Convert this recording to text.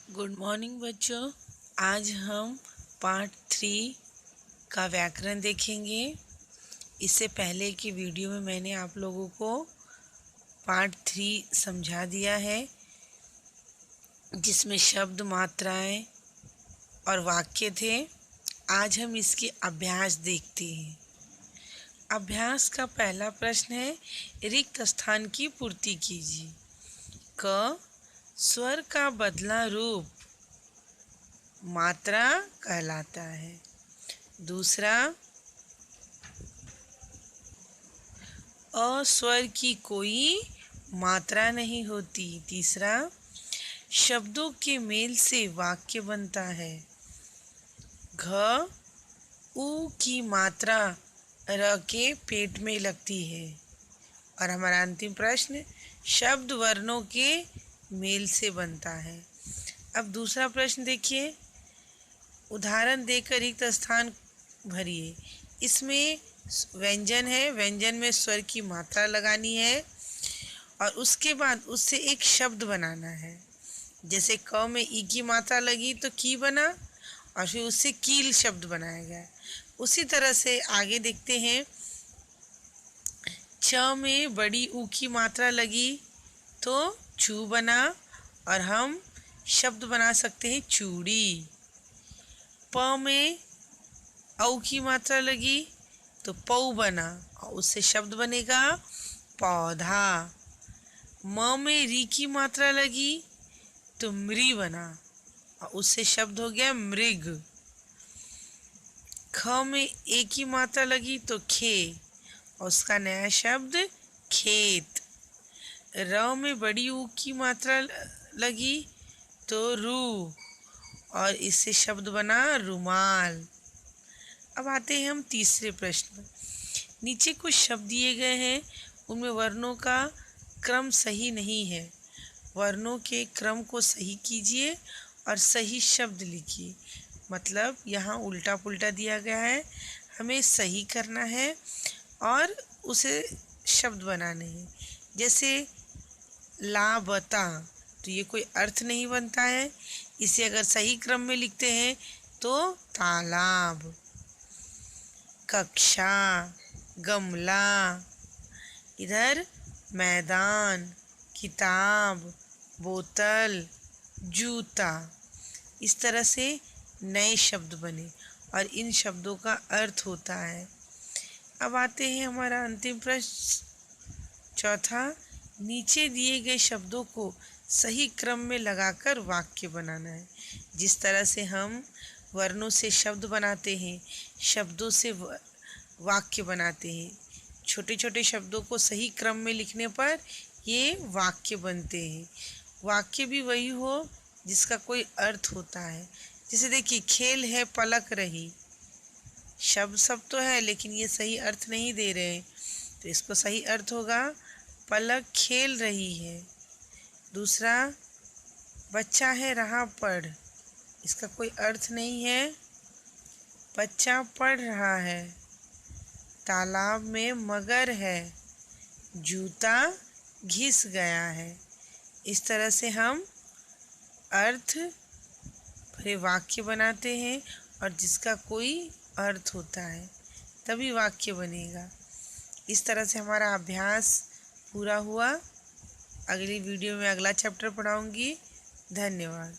Good morning बच्चों। आज हम पार्ट 3 का व्याकरण देखेंगे। इससे पहले की वीडियो में मैंने आप लोगों को पार्ट 3 समझा दिया है, जिसमें शब्द, मात्राएं और वाक्य थे। आज हम इसके अभ्यास देखते हैं। अभ्यास का पहला प्रश्न है, रिक्त स्थान की पूर्ति कीजिए। क, स्वर का बदला रूप मात्रा कहलाता है। दूसरा, अस्वर की कोई मात्रा नहीं होती। तीसरा, शब्दों के मेल से वाक्य बनता है। घ, उ की मात्रा र के पेट में लगती है। और हमारा अंतिम प्रश्न, शब्द वर्णों के मेल से बनता है। अब दूसरा प्रश्न देखिए, उदाहरण देकर रिक्त स्थान भरिए। इसमें व्यंजन है, व्यंजन में स्वर की मात्रा लगानी है और उसके बाद उससे एक शब्द बनाना है। जैसे क में ई की मात्रा लगी तो की बना और फिर उससे कील शब्द बनाया गया। उसी तरह से आगे देखते हैं, च में बड़ी ऊ की मात्रा लगी तो चू बना और हम शब्द बना सकते हैं चूड़ी। प में औ की मात्रा लगी तो पौ बना और उससे शब्द बनेगा पौधा। म में री की मात्रा लगी तो मृ बना और उससे शब्द हो गया मृग। ख में ए की मात्रा लगी तो खे और उसका नया शब्द खेत। र में बड़ी ऊ की मात्रा लगी तो रू और इससे शब्द बना रुमाल। अब आते हैं हम तीसरे प्रश्न पर। नीचे कुछ शब्द दिए गए हैं, उनमें वर्णों का क्रम सही नहीं है। वर्णों के क्रम को सही कीजिए और सही शब्द लिखिए। मतलब यहाँ उल्टा पुल्टा दिया गया है, हमें सही करना है और उसे शब्द बनाने हैं। जैसे लाबता, तो ये कोई अर्थ नहीं बनता है। इसे अगर सही क्रम में लिखते हैं तो तालाब। कक्षा, गमला, इधर मैदान, किताब, बोतल, जूता। इस तरह से नए शब्द बने और इन शब्दों का अर्थ होता है। अब आते हैं हमारा अंतिम प्रश्न चौथा, नीचे दिए गए शब्दों को सही क्रम में लगाकर वाक्य बनाना है। जिस तरह से हम वर्णों से शब्द बनाते हैं, शब्दों से वाक्य बनाते हैं। छोटे छोटे शब्दों को सही क्रम में लिखने पर ये वाक्य बनते हैं। वाक्य भी वही हो जिसका कोई अर्थ होता है। जैसे देखिए, खेल है पलक रही, शब्द सब तो है लेकिन ये सही अर्थ नहीं दे रहे, तो इसको सही अर्थ होगा पलक खेल रही है। दूसरा, बच्चा है रहा पढ़, इसका कोई अर्थ नहीं है, बच्चा पढ़ रहा है। तालाब में मगर है, जूता घिस गया है। इस तरह से हम अर्थ भरे वाक्य बनाते हैं और जिसका कोई अर्थ होता है तभी वाक्य बनेगा। इस तरह से हमारा अभ्यास पूरा हुआ। अगली वीडियो में अगला चैप्टर पढ़ाऊंगी। धन्यवाद।